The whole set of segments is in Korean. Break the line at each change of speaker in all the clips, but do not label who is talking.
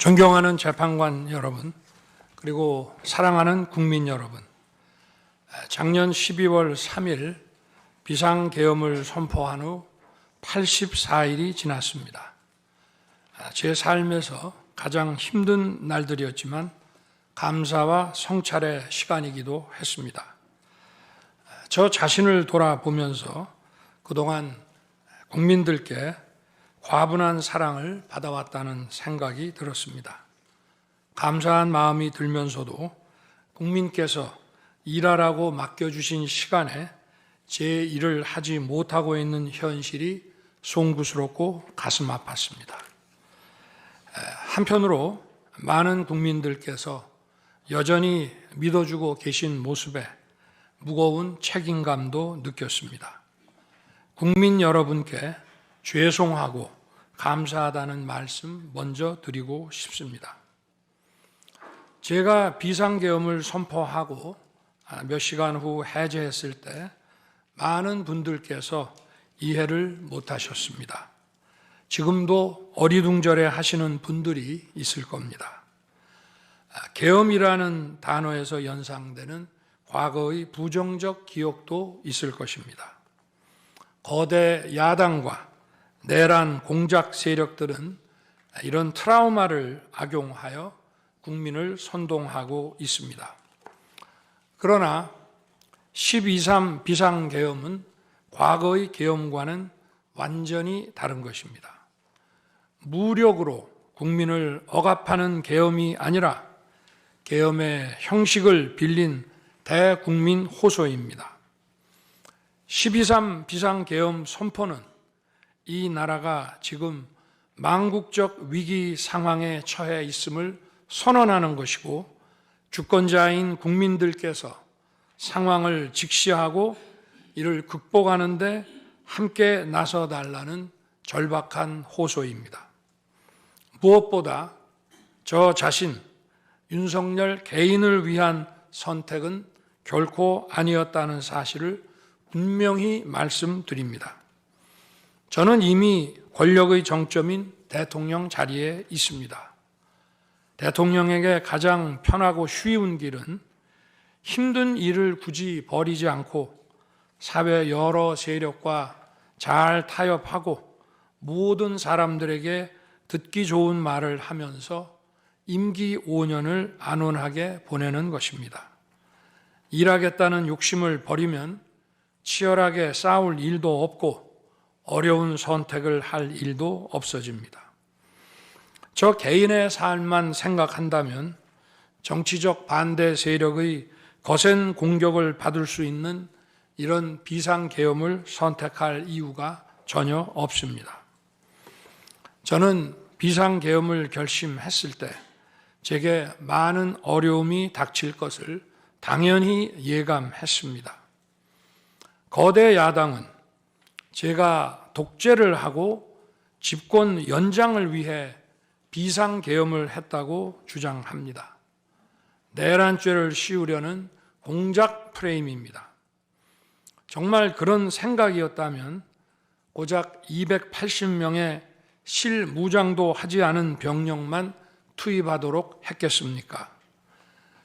존경하는 재판관 여러분, 그리고 사랑하는 국민 여러분, 작년 12월 3일 비상계엄을 선포한 후 84일이 지났습니다. 제 삶에서 가장 힘든 날들이었지만 감사와 성찰의 시간이기도 했습니다. 저 자신을 돌아보면서 그동안 국민들께 과분한 사랑을 받아왔다는 생각이 들었습니다. 감사한 마음이 들면서도 국민께서 일하라고 맡겨주신 시간에 제 일을 하지 못하고 있는 현실이 송구스럽고 가슴 아팠습니다. 한편으로 많은 국민들께서 여전히 믿어주고 계신 모습에 무거운 책임감도 느꼈습니다. 국민 여러분께 죄송하고 감사하다는 말씀 먼저 드리고 싶습니다. 제가 비상계엄을 선포하고 몇 시간 후 해제했을 때 많은 분들께서 이해를 못하셨습니다. 지금도 어리둥절해 하시는 분들이 있을 겁니다. 계엄이라는 단어에서 연상되는 과거의 부정적 기억도 있을 것입니다. 거대 야당과 내란 공작 세력들은 이런 트라우마를 악용하여 국민을 선동하고 있습니다. 그러나 12.3 비상계엄은 과거의 계엄과는 완전히 다른 것입니다. 무력으로 국민을 억압하는 계엄이 아니라 계엄의 형식을 빌린 대국민 호소입니다. 12.3 비상계엄 선포는 이 나라가 지금 망국적 위기 상황에 처해 있음을 선언하는 것이고, 주권자인 국민들께서 상황을 직시하고 이를 극복하는 데 함께 나서달라는 절박한 호소입니다. 무엇보다 저 자신 윤석열 개인을 위한 선택은 결코 아니었다는 사실을 분명히 말씀드립니다. 저는 이미 권력의 정점인 대통령 자리에 있습니다. 대통령에게 가장 편하고 쉬운 길은 힘든 일을 굳이 벌이지 않고 사회 여러 세력과 잘 타협하고 모든 사람들에게 듣기 좋은 말을 하면서 임기 5년을 안온하게 보내는 것입니다. 일하겠다는 욕심을 버리면 치열하게 싸울 일도 없고 어려운 선택을 할 일도 없어집니다. 저 개인의 삶만 생각한다면 정치적 반대 세력의 거센 공격을 받을 수 있는 이런 비상계엄을 선택할 이유가 전혀 없습니다. 저는 비상계엄을 결심했을 때 제게 많은 어려움이 닥칠 것을 당연히 예감했습니다. 거대 야당은 제가 독재를 하고 집권 연장을 위해 비상계엄을 했다고 주장합니다. 내란죄를 씌우려는 공작 프레임입니다. 정말 그런 생각이었다면 고작 280명의 실무장도 하지 않은 병력만 투입하도록 했겠습니까?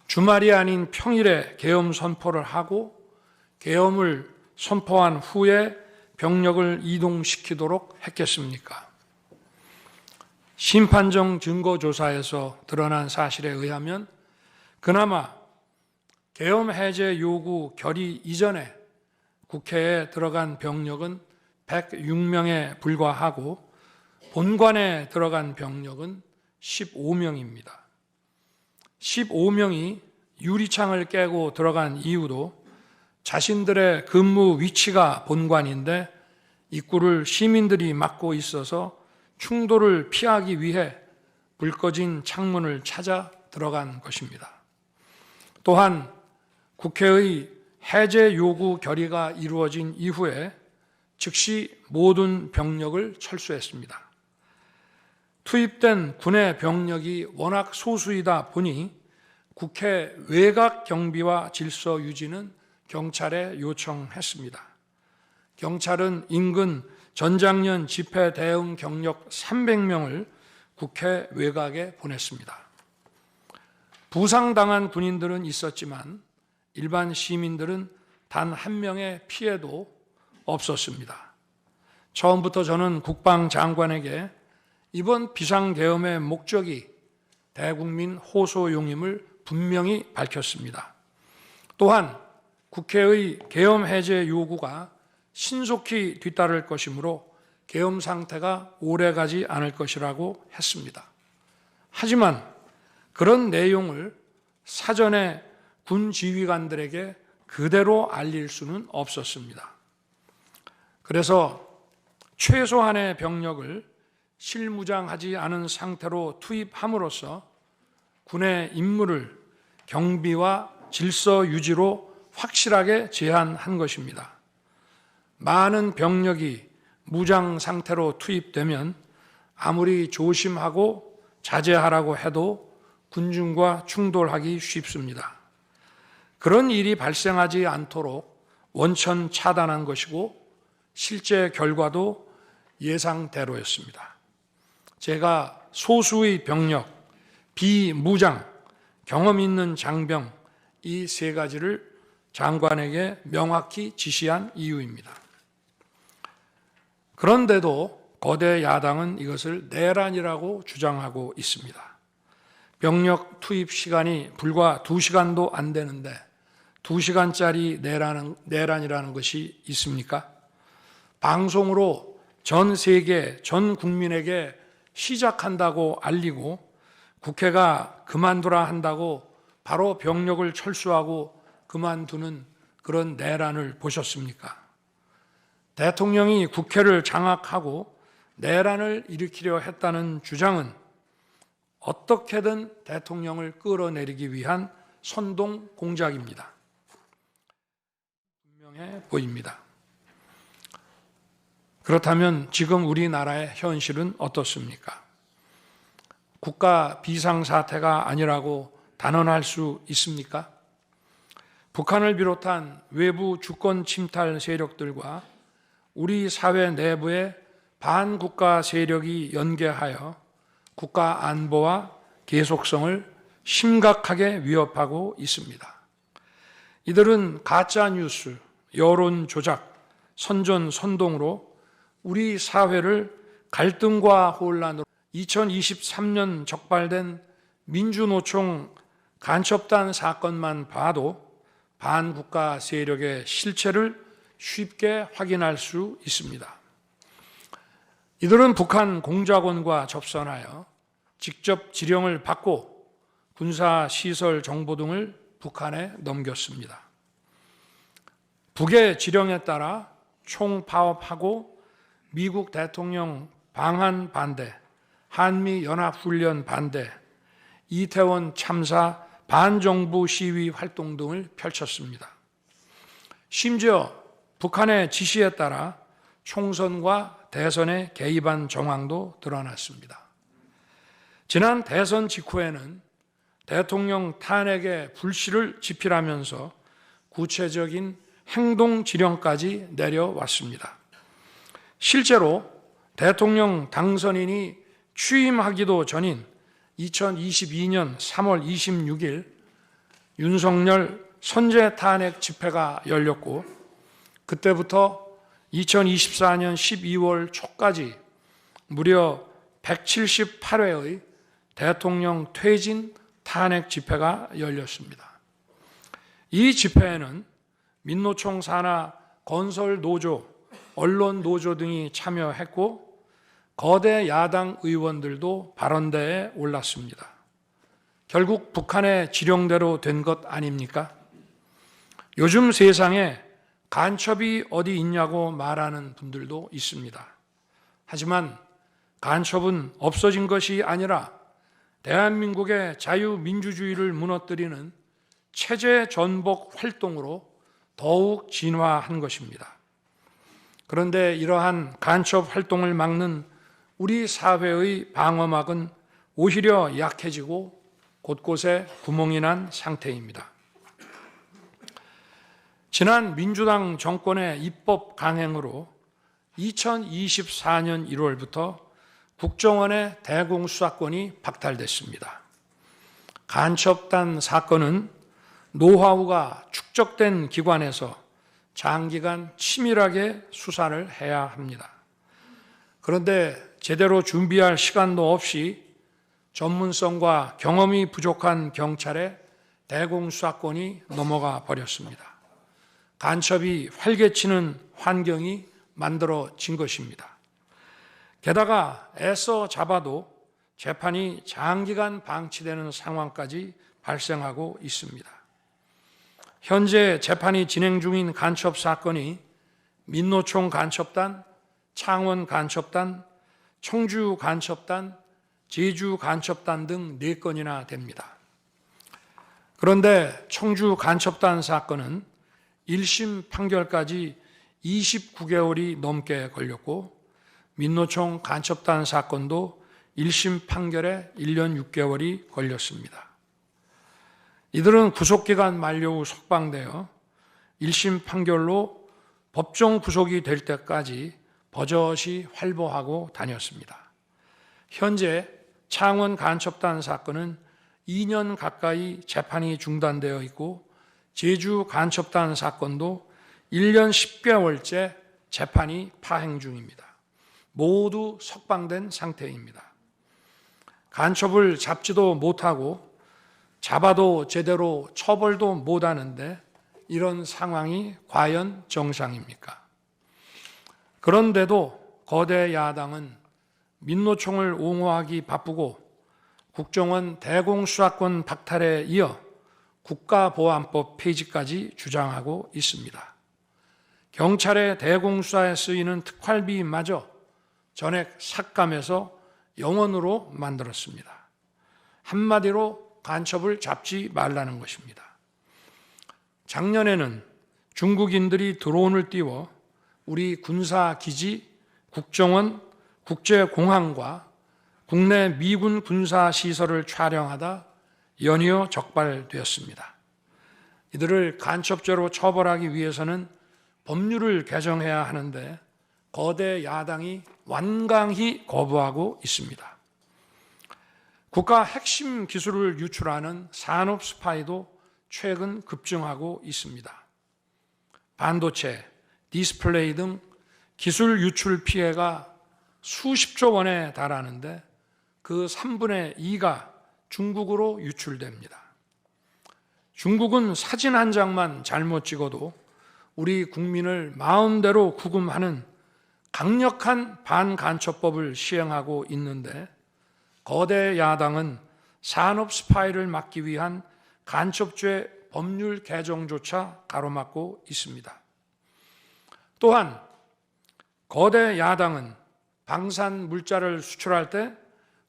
주말이 아닌 평일에 계엄 선포를 하고 계엄을 선포한 후에 병력을 이동시키도록 했겠습니까? 심판정 증거조사에서 드러난 사실에 의하면 그나마 계엄 해제 요구 결의 이전에 국회에 들어간 병력은 106명에 불과하고 본관에 들어간 병력은 15명입니다. 15명이 유리창을 깨고 들어간 이유도 자신들의 근무 위치가 본관인데 입구를 시민들이 막고 있어서 충돌을 피하기 위해 불 꺼진 창문을 찾아 들어간 것입니다. 또한 국회의 해제 요구 결의가 이루어진 이후에 즉시 모든 병력을 철수했습니다. 투입된 군의 병력이 워낙 소수이다 보니 국회 외곽 경비와 질서 유지는 경찰에 요청했습니다. 경찰은 인근 전장년 집회 대응 경력 300명을 국회 외곽에 보냈습니다. 부상당한 군인들은 있었지만 일반 시민들은 단 한 명의 피해도 없었습니다. 처음부터 저는 국방장관에게 이번 비상계엄의 목적이 대국민 호소용임을 분명히 밝혔습니다. 또한 국회의 계엄 해제 요구가 신속히 뒤따를 것이므로 계엄 상태가 오래가지 않을 것이라고 했습니다. 하지만 그런 내용을 사전에 군 지휘관들에게 그대로 알릴 수는 없었습니다. 그래서 최소한의 병력을 실무장하지 않은 상태로 투입함으로써 군의 임무를 경비와 질서 유지로 확실하게 제한한 것입니다. 많은 병력이 무장 상태로 투입되면 아무리 조심하고 자제하라고 해도 군중과 충돌하기 쉽습니다. 그런 일이 발생하지 않도록 원천 차단한 것이고 실제 결과도 예상대로였습니다. 제가 소수의 병력, 비무장, 경험 있는 장병 이 세 가지를 장관에게 명확히 지시한 이유입니다. 그런데도 거대 야당은 이것을 내란이라고 주장하고 있습니다. 병력 투입 시간이 불과 2시간도 안 되는데 2시간짜리 내란이라는 것이 있습니까? 방송으로 전 세계, 전 국민에게 시작한다고 알리고 국회가 그만두라 한다고 바로 병력을 철수하고 그만두는 그런 내란을 보셨습니까? 대통령이 국회를 장악하고 내란을 일으키려 했다는 주장은 어떻게든 대통령을 끌어내리기 위한 선동 공작입니다. 분명해 보입니다. 그렇다면 지금 우리나라의 현실은 어떻습니까? 국가 비상사태가 아니라고 단언할 수 있습니까? 북한을 비롯한 외부 주권 침탈 세력들과 우리 사회 내부의 반국가 세력이 연계하여 국가 안보와 계속성을 심각하게 위협하고 있습니다. 이들은 가짜 뉴스, 여론 조작, 선전선동으로 우리 사회를 갈등과 혼란으로 2023년 적발된 민주노총 간첩단 사건만 봐도 반국가 세력의 실체를 쉽게 확인할 수 있습니다. 이들은 북한 공작원과 접선하여 직접 지령을 받고 군사시설 정보 등을 북한에 넘겼습니다. 북의 지령에 따라 총파업하고 미국 대통령 방한 반대, 한미연합훈련 반대, 이태원 참사 반정부 시위 활동 등을 펼쳤습니다. 심지어 북한의 지시에 따라 총선과 대선에 개입한 정황도 드러났습니다. 지난 대선 직후에는 대통령 탄핵의 불씨를 지필하면서 구체적인 행동 지령까지 내려왔습니다. 실제로 대통령 당선인이 취임하기도 전인 2022년 3월 26일 윤석열 선제 탄핵 집회가 열렸고 그때부터 2024년 12월 초까지 무려 178회의 대통령 퇴진 탄핵 집회가 열렸습니다. 이 집회에는 민노총 산하 건설노조, 언론노조 등이 참여했고 거대 야당 의원들도 발언대에 올랐습니다. 결국 북한의 지령대로 된 것 아닙니까? 요즘 세상에 간첩이 어디 있냐고 말하는 분들도 있습니다. 하지만 간첩은 없어진 것이 아니라 대한민국의 자유민주주의를 무너뜨리는 체제 전복 활동으로 더욱 진화한 것입니다. 그런데 이러한 간첩 활동을 막는 우리 사회의 방어막은 오히려 약해지고 곳곳에 구멍이 난 상태입니다. 지난 민주당 정권의 입법 강행으로 2024년 1월부터 국정원의 대공수사권이 박탈됐습니다. 간첩단 사건은 노하우가 축적된 기관에서 장기간 치밀하게 수사를 해야 합니다. 그런데 제대로 준비할 시간도 없이 전문성과 경험이 부족한 경찰에 대공수사권이 넘어가 버렸습니다. 간첩이 활개치는 환경이 만들어진 것입니다. 게다가 애써 잡아도 재판이 장기간 방치되는 상황까지 발생하고 있습니다. 현재 재판이 진행 중인 간첩 사건이 민노총 간첩단, 창원 간첩단, 청주 간첩단, 제주 간첩단 등 4건이나 됩니다. 그런데 청주 간첩단 사건은 1심 판결까지 29개월이 넘게 걸렸고 민노총 간첩단 사건도 1심 판결에 1년 6개월이 걸렸습니다. 이들은 구속기간 만료 후 석방되어 1심 판결로 법정 구속이 될 때까지 버젓이 활보하고 다녔습니다. 현재 창원 간첩단 사건은 2년 가까이 재판이 중단되어 있고 제주 간첩단 사건도 1년 10개월째 재판이 파행 중입니다. 모두 석방된 상태입니다. 간첩을 잡지도 못하고 잡아도 제대로 처벌도 못하는데 이런 상황이 과연 정상입니까? 그런데도 거대 야당은 민노총을 옹호하기 바쁘고 국정원 대공수사권 박탈에 이어 국가보안법 폐지까지 주장하고 있습니다. 경찰의 대공수사에 쓰이는 특활비마저 전액 삭감해서 영원으로 만들었습니다. 한마디로 간첩을 잡지 말라는 것입니다. 작년에는 중국인들이 드론을 띄워 우리 군사기지, 국정원, 국제공항과 국내 미군 군사시설을 촬영하다 연이어 적발되었습니다. 이들을 간첩죄로 처벌하기 위해서는 법률을 개정해야 하는데 거대 야당이 완강히 거부하고 있습니다. 국가 핵심 기술을 유출하는 산업 스파이도 최근 급증하고 있습니다. 반도체, 디스플레이 등 기술 유출 피해가 수십조 원에 달하는데 그 3분의 2가 중국으로 유출됩니다. 중국은 사진 한 장만 잘못 찍어도 우리 국민을 마음대로 구금하는 강력한 반간첩법을 시행하고 있는데 거대 야당은 산업 스파이를 막기 위한 간첩죄 법률 개정조차 가로막고 있습니다. 또한 거대 야당은 방산 물자를 수출할 때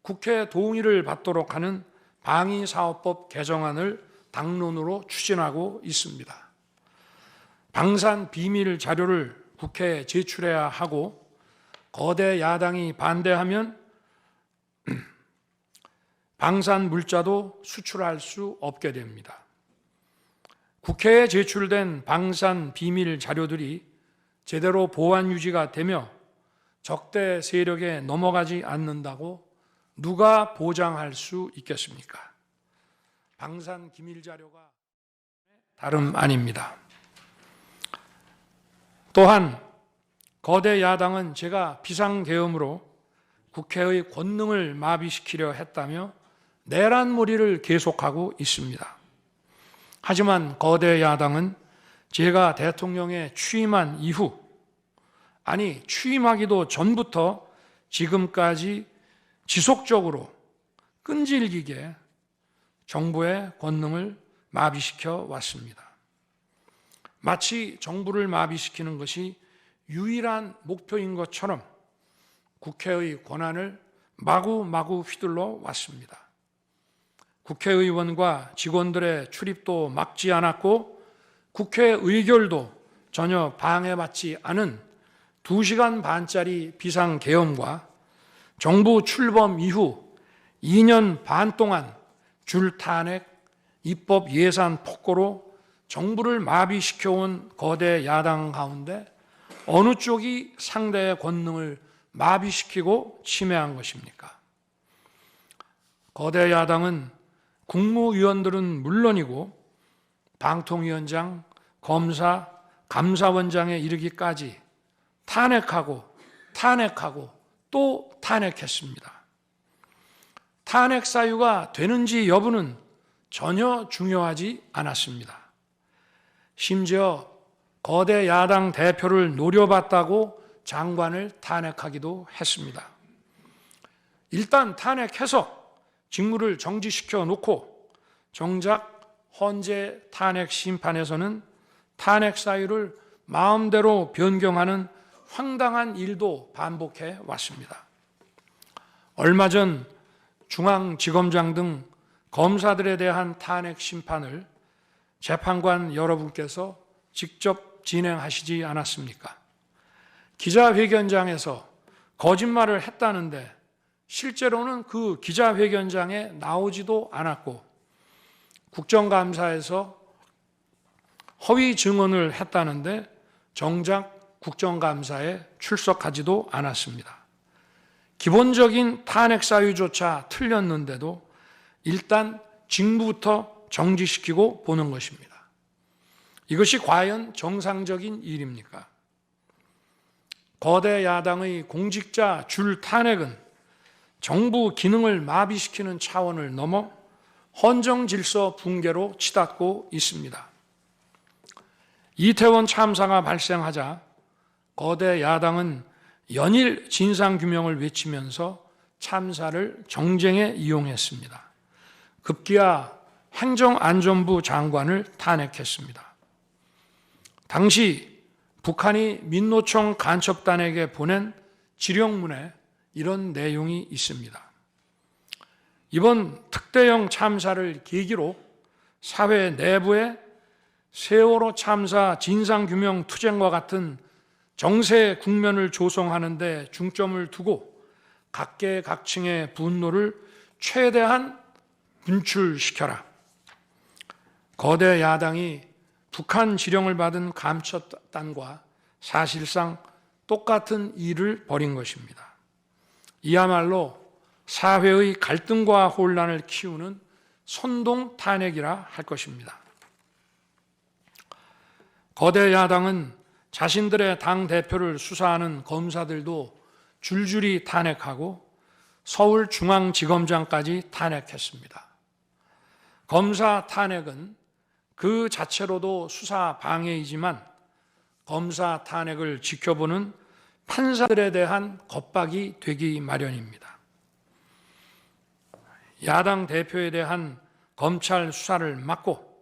국회 동의를 받도록 하는 방위사업법 개정안을 당론으로 추진하고 있습니다. 방산 비밀 자료를 국회에 제출해야 하고 거대 야당이 반대하면 방산 물자도 수출할 수 없게 됩니다. 국회에 제출된 방산 비밀 자료들이 제대로 보안 유지가 되며 적대 세력에 넘어가지 않는다고 누가 보장할 수 있겠습니까? 방산 기밀 자료가 다름 아닙니다. 또한 거대 야당은 제가 비상계엄으로 국회의 권능을 마비시키려 했다며 내란몰이를 계속하고 있습니다. 하지만 거대 야당은 제가 대통령에 취임한 이후, 아니 취임하기도 전부터 지금까지 지속적으로 끈질기게 정부의 권능을 마비시켜 왔습니다. 마치 정부를 마비시키는 것이 유일한 목표인 것처럼 국회의 권한을 마구마구 휘둘러 왔습니다. 국회의원과 직원들의 출입도 막지 않았고 국회 의결도 전혀 방해받지 않은 2시간 반짜리 비상계엄과 정부 출범 이후 2년 반 동안 줄탄핵, 입법 예산 폭거로 정부를 마비시켜온 거대 야당 가운데 어느 쪽이 상대의 권능을 마비시키고 침해한 것입니까? 거대 야당은 국무위원들은 물론이고 방통위원장, 검사, 감사원장에 이르기까지 탄핵하고 또 탄핵했습니다. 탄핵 사유가 되는지 여부는 전혀 중요하지 않았습니다. 심지어 거대 야당 대표를 노려봤다고 장관을 탄핵하기도 했습니다. 일단 탄핵해서 직무를 정지시켜 놓고 정작 헌재 탄핵 심판에서는 탄핵 사유를 마음대로 변경하는 황당한 일도 반복해 왔습니다. 얼마 전 중앙지검장 등 검사들에 대한 탄핵 심판을 재판관 여러분께서 직접 진행하시지 않았습니까? 기자회견장에서 거짓말을 했다는데 실제로는 그 기자회견장에 나오지도 않았고 국정감사에서 허위 증언을 했다는데 정작 국정감사에 출석하지도 않았습니다. 기본적인 탄핵 사유조차 틀렸는데도 일단 직무부터 정지시키고 보는 것입니다. 이것이 과연 정상적인 일입니까? 거대 야당의 공직자 줄 탄핵은 정부 기능을 마비시키는 차원을 넘어 헌정 질서 붕괴로 치닫고 있습니다. 이태원 참사가 발생하자 거대 야당은 연일 진상규명을 외치면서 참사를 정쟁에 이용했습니다. 급기야 행정안전부 장관을 탄핵했습니다. 당시 북한이 민노총 간첩단에게 보낸 지령문에 이런 내용이 있습니다. 이번 특대형 참사를 계기로 사회 내부에 세월호 참사 진상규명 투쟁과 같은 정세 국면을 조성하는 데 중점을 두고 각계각층의 분노를 최대한 분출시켜라. 거대 야당이 북한 지령을 받은 감첩단과 사실상 똑같은 일을 벌인 것입니다. 이야말로 사회의 갈등과 혼란을 키우는 선동 탄핵이라 할 것입니다. 거대 야당은 자신들의 당대표를 수사하는 검사들도 줄줄이 탄핵하고 서울중앙지검장까지 탄핵했습니다. 검사 탄핵은 그 자체로도 수사 방해이지만 검사 탄핵을 지켜보는 판사들에 대한 겁박이 되기 마련입니다. 야당 대표에 대한 검찰 수사를 막고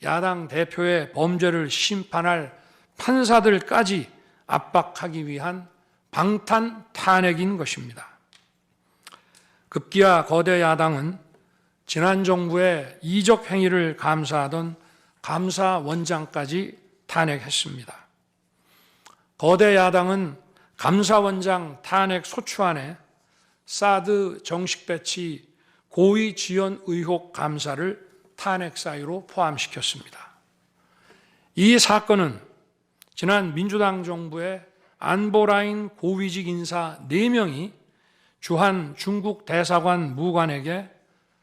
야당 대표의 범죄를 심판할 판사들까지 압박하기 위한 방탄 탄핵인 것입니다. 급기야 거대 야당은 지난 정부의 이적 행위를 감사하던 감사원장까지 탄핵했습니다. 거대 야당은 감사원장 탄핵 소추안에 사드 정식 배치 고의 지연 의혹 감사를 탄핵 사유로 포함시켰습니다. 이 사건은 지난 민주당 정부의 안보라인 고위직 인사 4명이 주한 중국 대사관 무관에게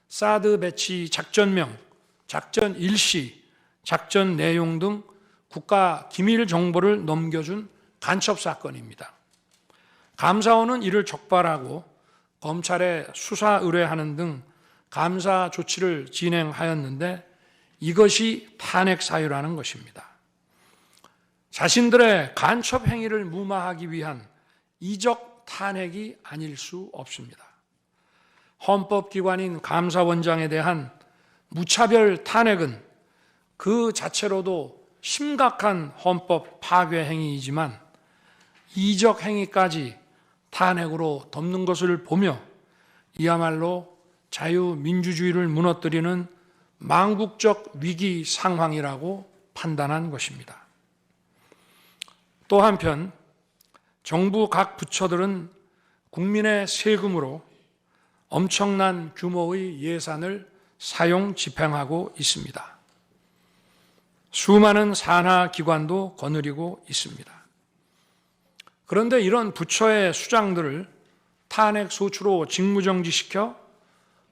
사드 배치 작전명, 작전 일시, 작전 내용 등 국가 기밀 정보를 넘겨준 간첩 사건입니다. 감사원은 이를 적발하고 검찰에 수사 의뢰하는 등 감사 조치를 진행하였는데 이것이 탄핵 사유라는 것입니다. 자신들의 간첩 행위를 무마하기 위한 이적 탄핵이 아닐 수 없습니다. 헌법기관인 감사원장에 대한 무차별 탄핵은 그 자체로도 심각한 헌법 파괴 행위이지만 이적 행위까지 탄핵으로 덮는 것을 보며 이야말로 자유민주주의를 무너뜨리는 망국적 위기 상황이라고 판단한 것입니다. 또 한편 정부 각 부처들은 국민의 세금으로 엄청난 규모의 예산을 사용 집행하고 있습니다. 수많은 산하 기관도 거느리고 있습니다. 그런데 이런 부처의 수장들을 탄핵 소추로 직무정지시켜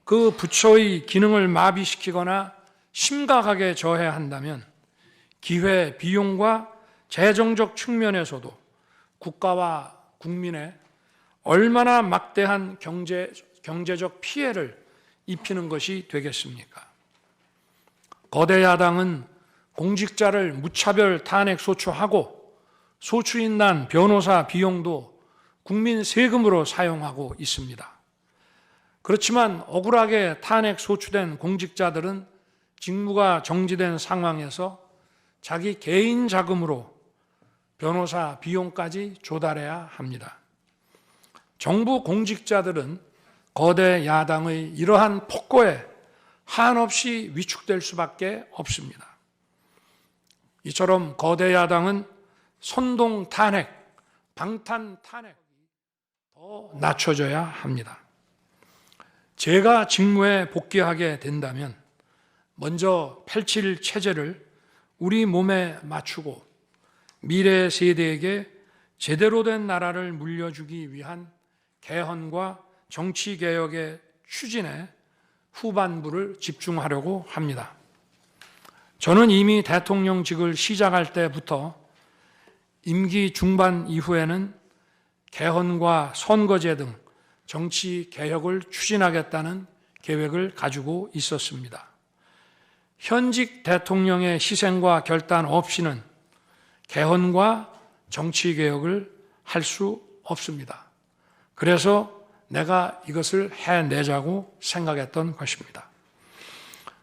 그 부처의 기능을 마비시키거나 심각하게 저해한다면 기회, 비용과 재정적 측면에서도 국가와 국민에 얼마나 막대한 경제적 피해를 입히는 것이 되겠습니까? 거대 야당은 공직자를 무차별 탄핵 소추하고 소추인단 변호사 비용도 국민 세금으로 사용하고 있습니다. 그렇지만 억울하게 탄핵 소추된 공직자들은 직무가 정지된 상황에서 자기 개인 자금으로 변호사 비용까지 조달해야 합니다. 정부 공직자들은 거대 야당의 이러한 폭거에 한없이 위축될 수밖에 없습니다. 이처럼 거대 야당은 선동 탄핵, 방탄 탄핵 더 낮춰져야 합니다. 제가 직무에 복귀하게 된다면 먼저 87 체제를 우리 몸에 맞추고 미래 세대에게 제대로 된 나라를 물려주기 위한 개헌과 정치개혁의 추진에 후반부를 집중하려고 합니다. 저는 이미 대통령직을 시작할 때부터 임기 중반 이후에는 개헌과 선거제 등 정치 개혁을 추진하겠다는 계획을 가지고 있었습니다. 현직 대통령의 희생과 결단 없이는 개헌과 정치 개혁을 할 수 없습니다. 그래서 내가 이것을 해내자고 생각했던 것입니다.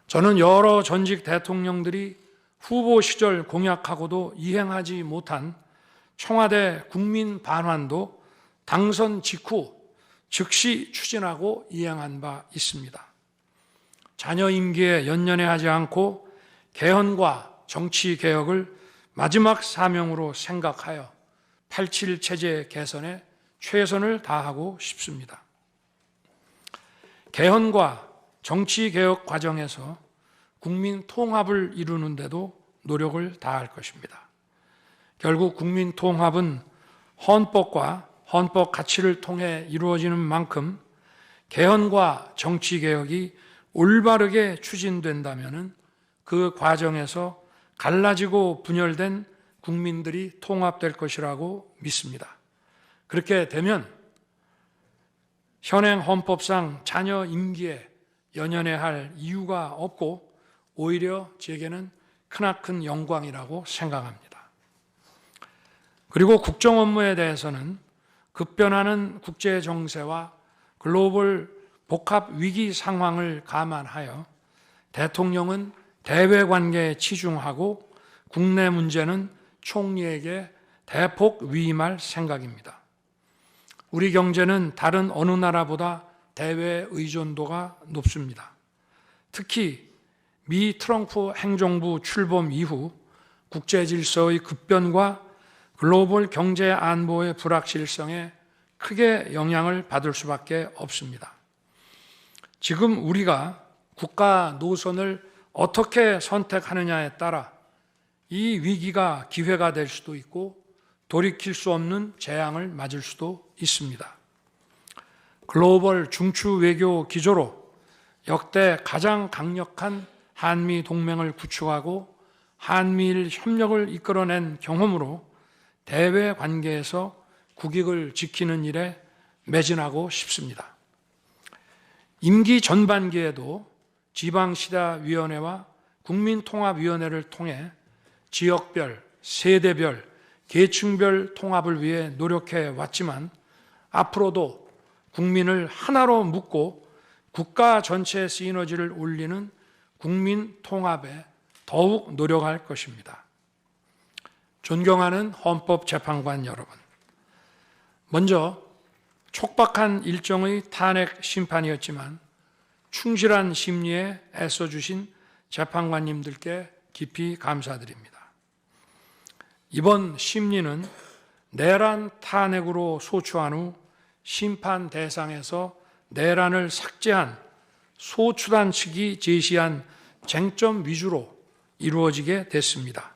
저는 여러 전직 대통령들이 후보 시절 공약하고도 이행하지 못한 청와대 국민 반환도 당선 직후 즉시 추진하고 이행한 바 있습니다. 자녀 임기에 연연해하지 않고 개헌과 정치 개혁을 마지막 사명으로 생각하여 87 체제 개선에 최선을 다하고 싶습니다. 개헌과 정치 개혁 과정에서 국민 통합을 이루는 데도 노력을 다할 것입니다. 결국 국민 통합은 헌법과 헌법 가치를 통해 이루어지는 만큼 개헌과 정치 개혁이 올바르게 추진된다면 그 과정에서 갈라지고 분열된 국민들이 통합될 것이라고 믿습니다. 그렇게 되면 현행 헌법상 자녀 임기에 연연해야 할 이유가 없고 오히려 제게는 크나큰 영광이라고 생각합니다. 그리고 국정 업무에 대해서는 급변하는 국제 정세와 글로벌 복합 위기 상황을 감안하여 대통령은 대외 관계에 치중하고 국내 문제는 총리에게 대폭 위임할 생각입니다. 우리 경제는 다른 어느 나라보다 대외 의존도가 높습니다. 특히 미 트럼프 행정부 출범 이후 국제 질서의 급변과 글로벌 경제 안보의 불확실성에 크게 영향을 받을 수밖에 없습니다. 지금 우리가 국가 노선을 어떻게 선택하느냐에 따라 이 위기가 기회가 될 수도 있고 돌이킬 수 없는 재앙을 맞을 수도 있습니다. 글로벌 중추 외교 기조로 역대 가장 강력한 한미 동맹을 구축하고 한미일 협력을 이끌어낸 경험으로 대외 관계에서 국익을 지키는 일에 매진하고 싶습니다. 임기 전반기에도 지방시다위원회와 국민통합위원회를 통해 지역별, 세대별, 계층별 통합을 위해 노력해 왔지만 앞으로도 국민을 하나로 묶고 국가 전체 시너지를 올리는 국민 통합에 더욱 노력할 것입니다. 존경하는 헌법재판관 여러분, 먼저 촉박한 일정의 탄핵 심판이었지만 충실한 심리에 애써주신 재판관님들께 깊이 감사드립니다. 이번 심리는 내란 탄핵으로 소추한 후 심판 대상에서 내란을 삭제한 소추단 측이 제시한 쟁점 위주로 이루어지게 됐습니다.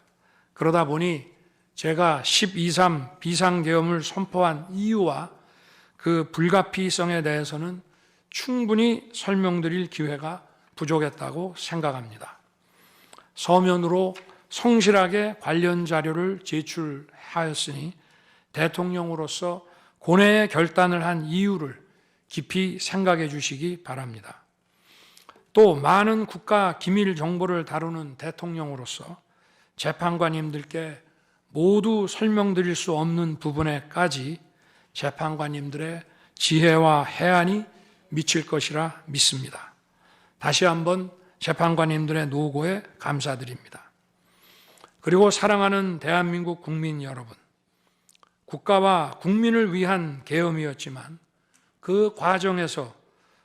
그러다 보니 제가 12.3 비상계엄을 선포한 이유와 그 불가피성에 대해서는 충분히 설명드릴 기회가 부족했다고 생각합니다. 서면으로 성실하게 관련 자료를 제출하였으니 대통령으로서 고뇌의 결단을 한 이유를 깊이 생각해 주시기 바랍니다. 또 많은 국가 기밀 정보를 다루는 대통령으로서 재판관님들께 모두 설명드릴 수 없는 부분에까지 재판관님들의 지혜와 해안이 미칠 것이라 믿습니다. 다시 한번 재판관님들의 노고에 감사드립니다. 그리고 사랑하는 대한민국 국민 여러분, 국가와 국민을 위한 계엄이었지만 그 과정에서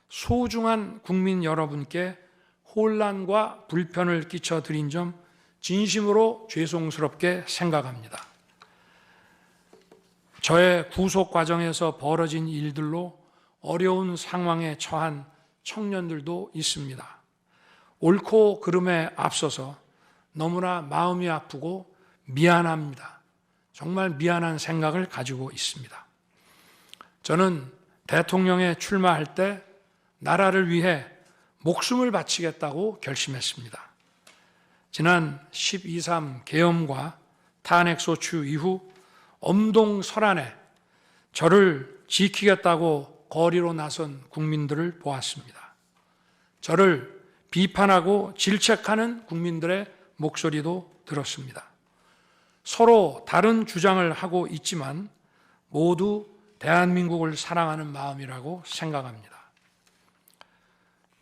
소중한 국민 여러분께 혼란과 불편을 끼쳐드린 점 진심으로 죄송스럽게 생각합니다. 저의 구속 과정에서 벌어진 일들로 어려운 상황에 처한 청년들도 있습니다. 옳고 그름에 앞서서 너무나 마음이 아프고 미안합니다. 정말 미안한 생각을 가지고 있습니다. 저는 대통령에 출마할 때 나라를 위해 목숨을 바치겠다고 결심했습니다. 지난 12.3 계엄과 탄핵소추 이후 엄동설안에 저를 지키겠다고 거리로 나선 국민들을 보았습니다. 저를 비판하고 질책하는 국민들의 목소리도 들었습니다. 서로 다른 주장을 하고 있지만 모두 대한민국을 사랑하는 마음이라고 생각합니다.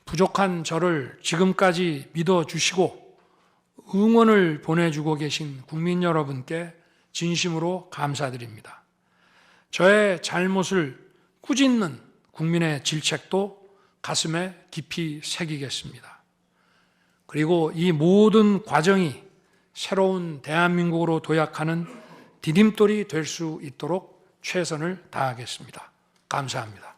부족한 저를 지금까지 믿어주시고 응원을 보내주고 계신 국민 여러분께 진심으로 감사드립니다. 저의 잘못을 꾸짖는 국민의 질책도 가슴에 깊이 새기겠습니다. 그리고 이 모든 과정이 새로운 대한민국으로 도약하는 디딤돌이 될 수 있도록 최선을 다하겠습니다. 감사합니다.